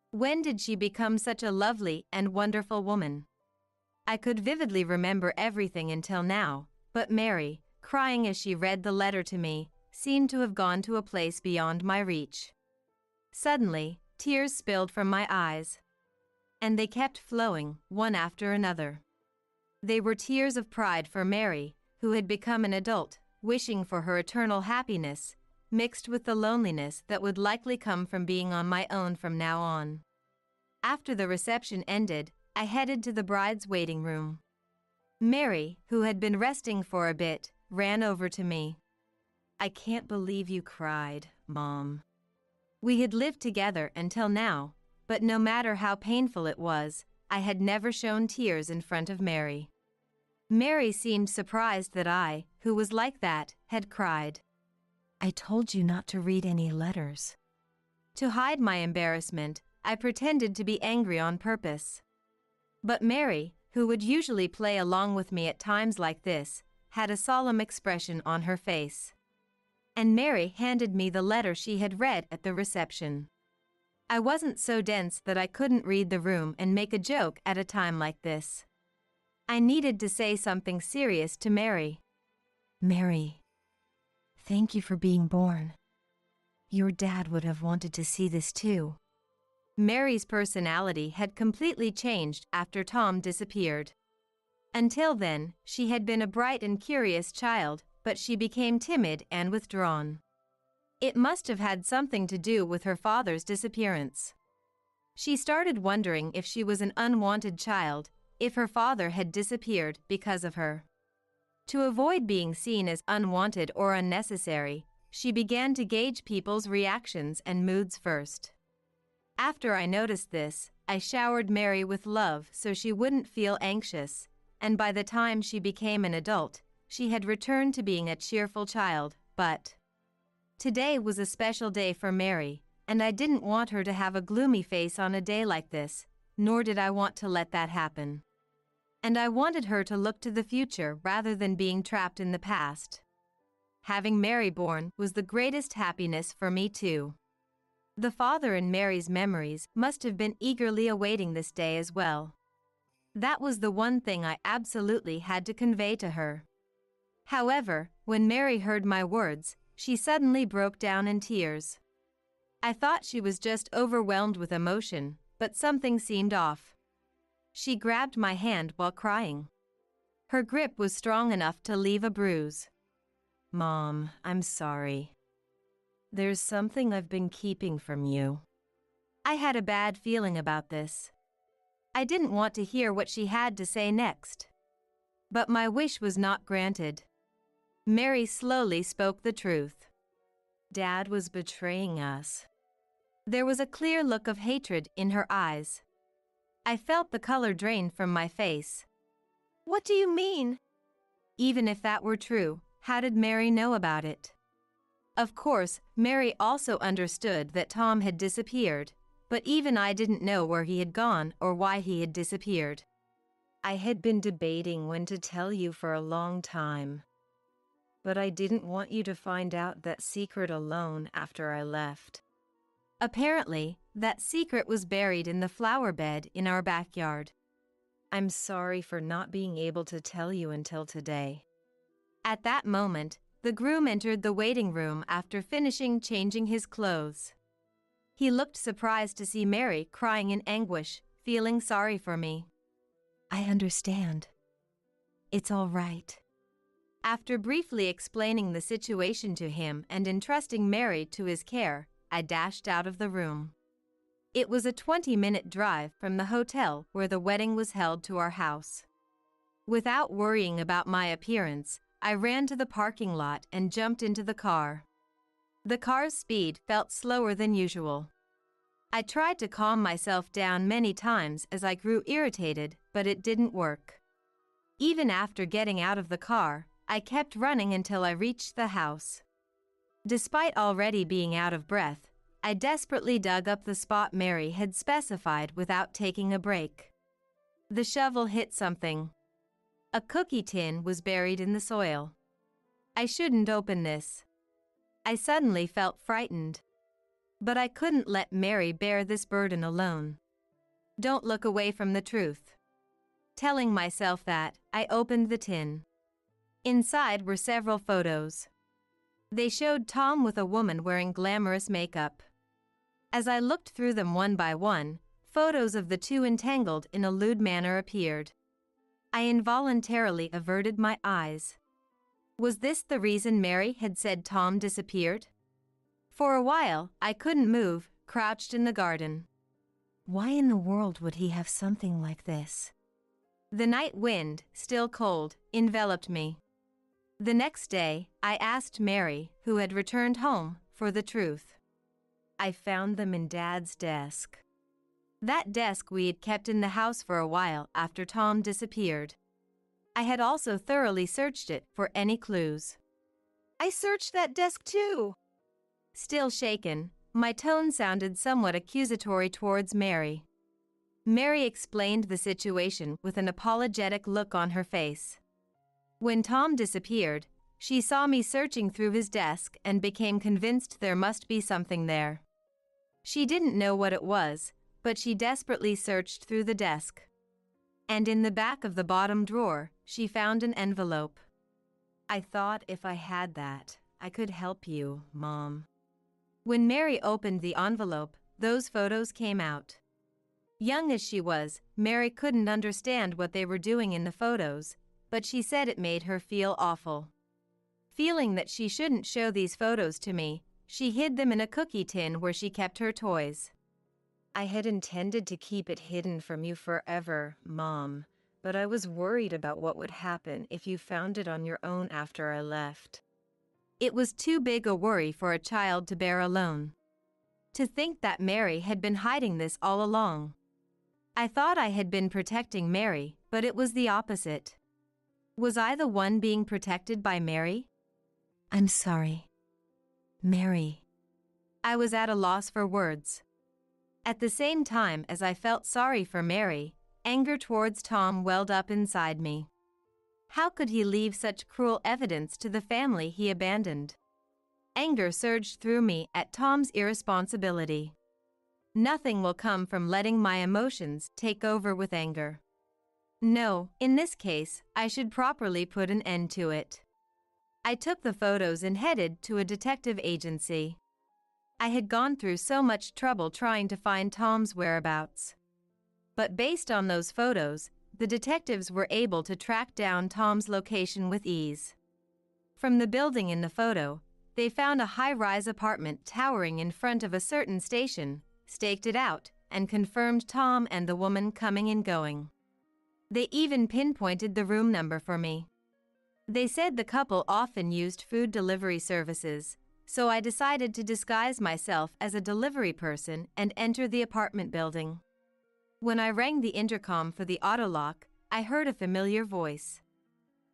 When did she become such a lovely and wonderful woman? I could vividly remember everything until now, but Mary, crying as she read the letter to me, seemed to have gone to a place beyond my reach. Suddenly, tears spilled from my eyes. And they kept flowing, one after another. They were tears of pride for Mary, who had become an adult, wishing for her eternal happiness, mixed with the loneliness that would likely come from being on my own from now on. After the reception ended, I headed to the bride's waiting room. Mary, who had been resting for a bit, ran over to me. "I can't believe you cried, Mom." We had lived together until now, but no matter how painful it was, I had never shown tears in front of Mary. Mary seemed surprised that I, who was like that, had cried. I told you not to read any letters. To hide my embarrassment, I pretended to be angry on purpose. But Mary, who would usually play along with me at times like this, had a solemn expression on her face. And Mary handed me the letter she had read at the reception. I wasn't so dense that I couldn't read the room and make a joke at a time like this. I needed to say something serious to Mary. Mary, thank you for being born. Your dad would have wanted to see this too. Mary's personality had completely changed after Tom disappeared. Until then, she had been a bright and curious child, but she became timid and withdrawn. It must have had something to do with her father's disappearance. She started wondering if she was an unwanted child, if her father had disappeared because of her. To avoid being seen as unwanted or unnecessary, she began to gauge people's reactions and moods first. After I noticed this, I showered Mary with love so she wouldn't feel anxious, and by the time she became an adult, she had returned to being a cheerful child, but today was a special day for Mary, and I didn't want her to have a gloomy face on a day like this, nor did I want to let that happen. And I wanted her to look to the future rather than being trapped in the past. Having Mary born was the greatest happiness for me too. The father in Mary's memories must have been eagerly awaiting this day as well. That was the one thing I absolutely had to convey to her. However, when Mary heard my words, she suddenly broke down in tears. I thought she was just overwhelmed with emotion, but something seemed off. She grabbed my hand while crying. Her grip was strong enough to leave a bruise. "Mom, I'm sorry. There's something I've been keeping from you." I had a bad feeling about this. I didn't want to hear what she had to say next. But my wish was not granted. Mary slowly spoke the truth. "Dad was betraying us." There was a clear look of hatred in her eyes. I felt the color drain from my face. "What do you mean?" Even if that were true, how did Mary know about it? Of course, Mary also understood that Tom had disappeared, but even I didn't know where he had gone or why he had disappeared. "I had been debating when to tell you for a long time, but I didn't want you to find out that secret alone after I left." Apparently, that secret was buried in the flower bed in our backyard. "I'm sorry for not being able to tell you until today." At that moment, the groom entered the waiting room after finishing changing his clothes. He looked surprised to see Mary crying in anguish, feeling sorry for me. "I understand. It's all right." After briefly explaining the situation to him and entrusting Mary to his care, I dashed out of the room. It was a 20-minute drive from the hotel where the wedding was held to our house. Without worrying about my appearance, I ran to the parking lot and jumped into the car. The car's speed felt slower than usual. I tried to calm myself down many times as I grew irritated, but it didn't work. Even after getting out of the car, I kept running until I reached the house. Despite already being out of breath, I desperately dug up the spot Mary had specified without taking a break. The shovel hit something. A cookie tin was buried in the soil. I shouldn't open this. I suddenly felt frightened. But I couldn't let Mary bear this burden alone. Don't look away from the truth. Telling myself that, I opened the tin. Inside were several photos. They showed Tom with a woman wearing glamorous makeup. As I looked through them one by one, photos of the two entangled in a lewd manner appeared. I involuntarily averted my eyes. Was this the reason Mary had said Tom disappeared? For a while, I couldn't move, crouched in the garden. Why in the world would he have something like this? The night wind, still cold, enveloped me. The next day, I asked Mary, who had returned home, for the truth. "I found them in Dad's desk." That desk we had kept in the house for a while after Tom disappeared. I had also thoroughly searched it for any clues. "I searched that desk too." Still shaken, my tone sounded somewhat accusatory towards Mary. Mary explained the situation with an apologetic look on her face. When Tom disappeared, she saw me searching through his desk and became convinced there must be something there. She didn't know what it was, but she desperately searched through the desk. And in the back of the bottom drawer, she found an envelope. "I thought if I had that, I could help you, Mom." When Mary opened the envelope, those photos came out. Young as she was, Mary couldn't understand what they were doing in the photos, but she said it made her feel awful. Feeling that she shouldn't show these photos to me, she hid them in a cookie tin where she kept her toys. "I had intended to keep it hidden from you forever, Mom, but I was worried about what would happen if you found it on your own after I left." It was too big a worry for a child to bear alone. To think that Mary had been hiding this all along. I thought I had been protecting Mary, but it was the opposite. Was I the one being protected by Mary? "I'm sorry. Mary." I was at a loss for words. At the same time as I felt sorry for Mary, anger towards Tom welled up inside me. How could he leave such cruel evidence to the family he abandoned? Anger surged through me at Tom's irresponsibility. Nothing will come from letting my emotions take over with anger. No, in this case, I should properly put an end to it. I took the photos and headed to a detective agency. I had gone through so much trouble trying to find Tom's whereabouts. But based on those photos, the detectives were able to track down Tom's location with ease. From the building in the photo, they found a high-rise apartment towering in front of a certain station, staked it out, and confirmed Tom and the woman coming and going. They even pinpointed the room number for me. They said the couple often used food delivery services, so I decided to disguise myself as a delivery person and enter the apartment building. When I rang the intercom for the autolock, I heard a familiar voice.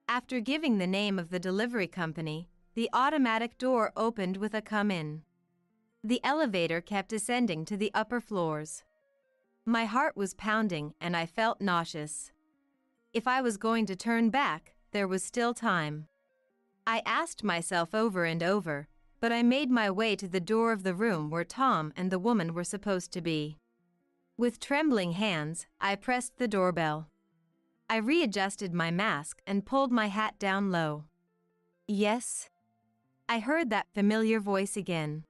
After giving the name of the delivery company, the automatic door opened with a "come in." The elevator kept ascending to the upper floors. My heart was pounding and I felt nauseous. If I was going to turn back, there was still time. I asked myself over and over, but I made my way to the door of the room where Tom and the woman were supposed to be. With trembling hands, I pressed the doorbell. I readjusted my mask and pulled my hat down low. "Yes?" I heard that familiar voice again.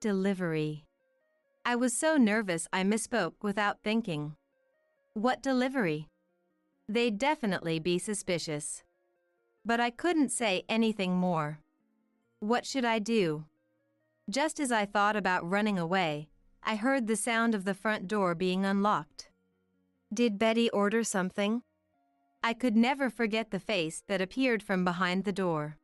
"Delivery." I was so nervous I misspoke without thinking. What delivery? They'd definitely be suspicious. But I couldn't say anything more. What should I do? Just as I thought about running away, I heard the sound of the front door being unlocked. Did Betty order something? I could never forget the face that appeared from behind the door.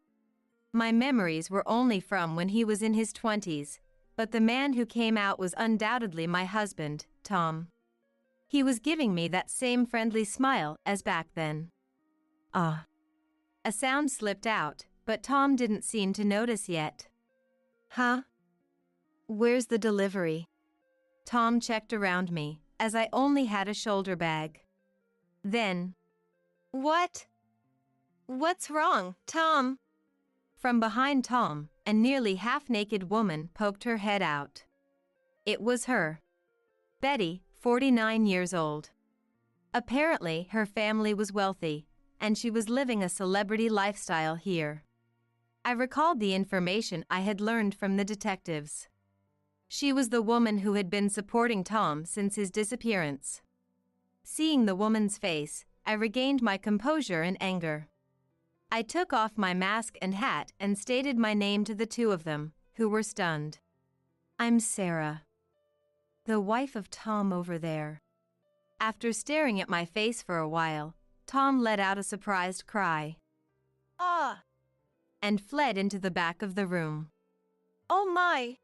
My memories were only from when he was in his 20s, but the man who came out was undoubtedly my husband, Tom. He was giving me that same friendly smile as back then. Ah. A sound slipped out, but Tom didn't seem to notice yet. Huh? Where's the delivery? Tom checked around me, as I only had a shoulder bag. Then, "What? What's wrong, Tom?" From behind Tom, a nearly half-naked woman poked her head out. It was her. Betty, 49 years old. Apparently, her family was wealthy, and she was living a celebrity lifestyle here. I recalled the information I had learned from the detectives. She was the woman who had been supporting Tom since his disappearance. Seeing the woman's face, I regained my composure and anger. I took off my mask and hat and stated my name to the two of them, who were stunned. "I'm Sarah, the wife of Tom over there." After staring at my face for a while, Tom let out a surprised cry. "Ah!" and fled into the back of the room. "Oh my!"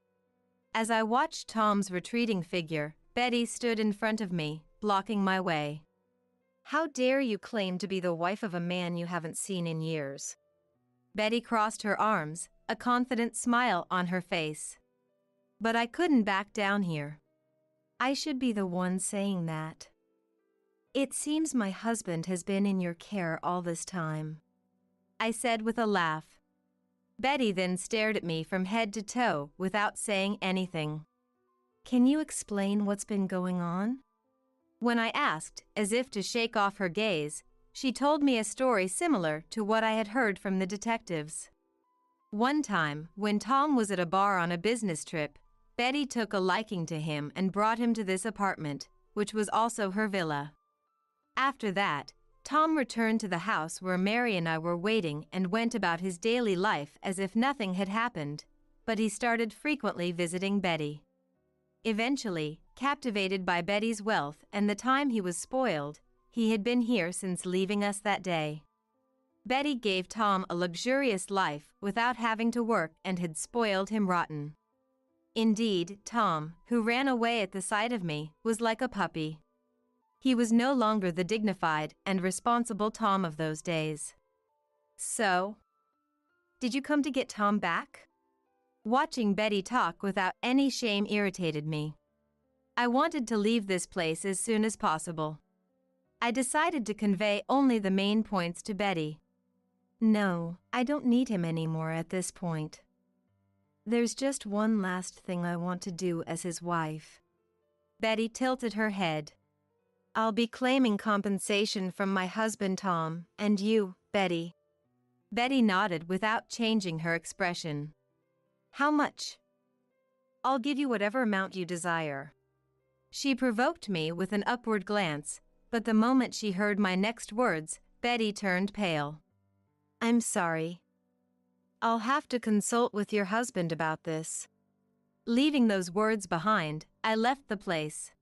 As I watched Tom's retreating figure, Betty stood in front of me, blocking my way. "How dare you claim to be the wife of a man you haven't seen in years?" Betty crossed her arms, a confident smile on her face. But I couldn't back down here. I should be the one saying that. "It seems my husband has been in your care all this time," I said with a laugh. Betty then stared at me from head to toe without saying anything. "Can you explain what's been going on?" When I asked, as if to shake off her gaze, she told me a story similar to what I had heard from the detectives. One time, when Tom was at a bar on a business trip, Betty took a liking to him and brought him to this apartment, which was also her villa. After that, Tom returned to the house where Mary and I were waiting and went about his daily life as if nothing had happened, but he started frequently visiting Betty. Eventually, captivated by Betty's wealth and the time he was spoiled, he had been here since leaving us that day. Betty gave Tom a luxurious life without having to work and had spoiled him rotten. Indeed, Tom, who ran away at the sight of me, was like a puppy. He was no longer the dignified and responsible Tom of those days. "So, did you come to get Tom back?" Watching Betty talk without any shame irritated me. I wanted to leave this place as soon as possible. I decided to convey only the main points to Betty. No, I don't need him anymore at this point. There's just one last thing I want to do as his wife. Betty tilted her head. I'll be claiming compensation from my husband Tom, and you, Betty. Betty nodded without changing her expression. How much? I'll give you whatever amount you desire. She provoked me with an upward glance, but the moment she heard my next words, Betty turned pale. I'm sorry. I'll have to consult with your husband about this. Leaving those words behind, I left the place.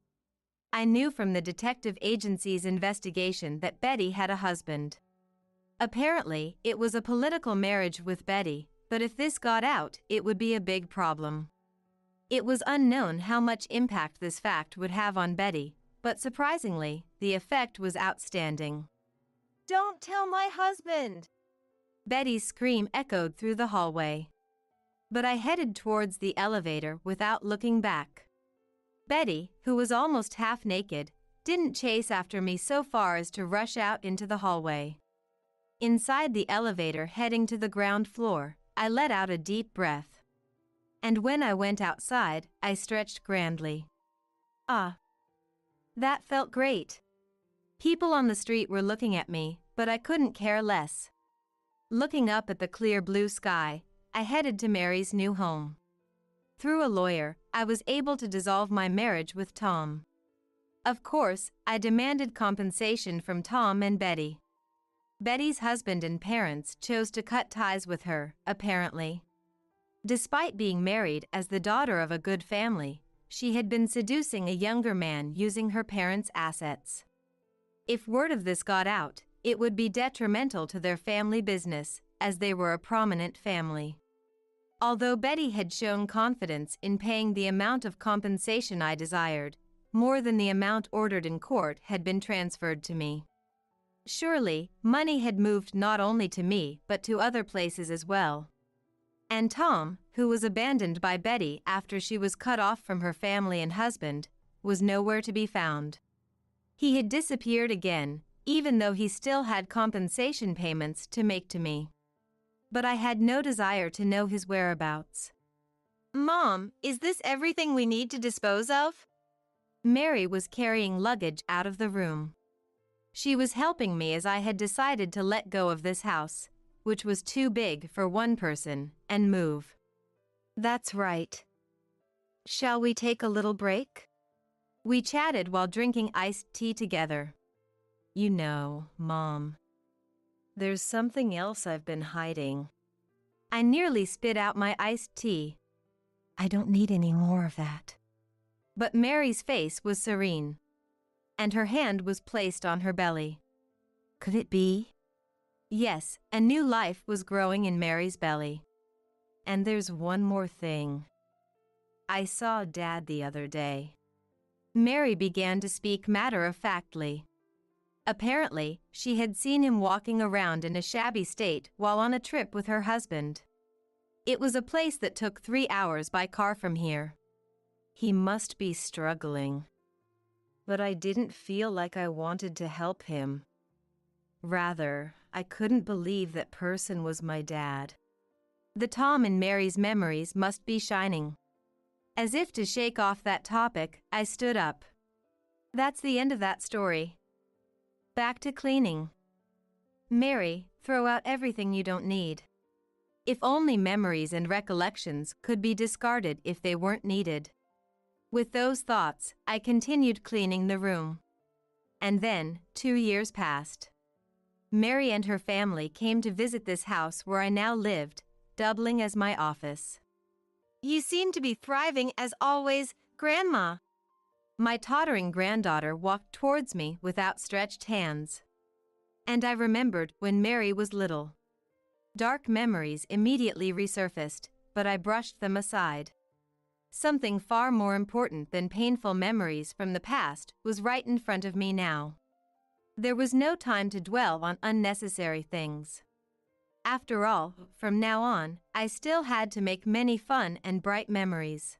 I knew from the detective agency's investigation that Betty had a husband. Apparently, it was a political marriage with Betty, but if this got out, it would be a big problem. It was unknown how much impact this fact would have on Betty, but surprisingly, the effect was outstanding. Don't tell my husband! Betty's scream echoed through the hallway. But I headed towards the elevator without looking back. Betty, who was almost half naked, didn't chase after me so far as to rush out into the hallway. Inside the elevator heading to the ground floor, I let out a deep breath. And when I went outside, I stretched grandly. Ah. That felt great. People on the street were looking at me, but I couldn't care less. Looking up at the clear blue sky, I headed to Mary's new home. Through a lawyer, I was able to dissolve my marriage with Tom. Of course, I demanded compensation from Tom and Betty. Betty's husband and parents chose to cut ties with her, apparently. Despite being married as the daughter of a good family, she had been seducing a younger man using her parents' assets. If word of this got out, it would be detrimental to their family business, as they were a prominent family. Although Betty had shown confidence in paying the amount of compensation I desired, more than the amount ordered in court had been transferred to me. Surely, money had moved not only to me but to other places as well. And Tom, who was abandoned by Betty after she was cut off from her family and husband, was nowhere to be found. He had disappeared again, even though he still had compensation payments to make to me. But I had no desire to know his whereabouts. Mom, is this everything we need to dispose of? Mary was carrying luggage out of the room. She was helping me as I had decided to let go of this house, which was too big for one person, and move. That's right. Shall we take a little break? We chatted while drinking iced tea together. You know, Mom. There's something else I've been hiding. I nearly spit out my iced tea. I don't need any more of that. But Mary's face was serene, and her hand was placed on her belly. Could it be? Yes, a new life was growing in Mary's belly. And there's one more thing. I saw Dad the other day. Mary began to speak matter-of-factly. Apparently, she had seen him walking around in a shabby state while on a trip with her husband. It was a place that took 3 hours by car from here. He must be struggling. But I didn't feel like I wanted to help him. Rather, I couldn't believe that person was my dad. The Tom in Mary's memories must be shining. As if to shake off that topic, I stood up. That's the end of that story. Back to cleaning. Mary, throw out everything you don't need. If only memories and recollections could be discarded if they weren't needed. With those thoughts, I continued cleaning the room. And then, 2 years passed. Mary and her family came to visit this house where I now lived, doubling as my office. You seem to be thriving as always, Grandma. My tottering granddaughter walked towards me with outstretched hands. And I remembered when Mary was little. Dark memories immediately resurfaced, but I brushed them aside. Something far more important than painful memories from the past was right in front of me now. There was no time to dwell on unnecessary things. After all, from now on, I still had to make many fun and bright memories.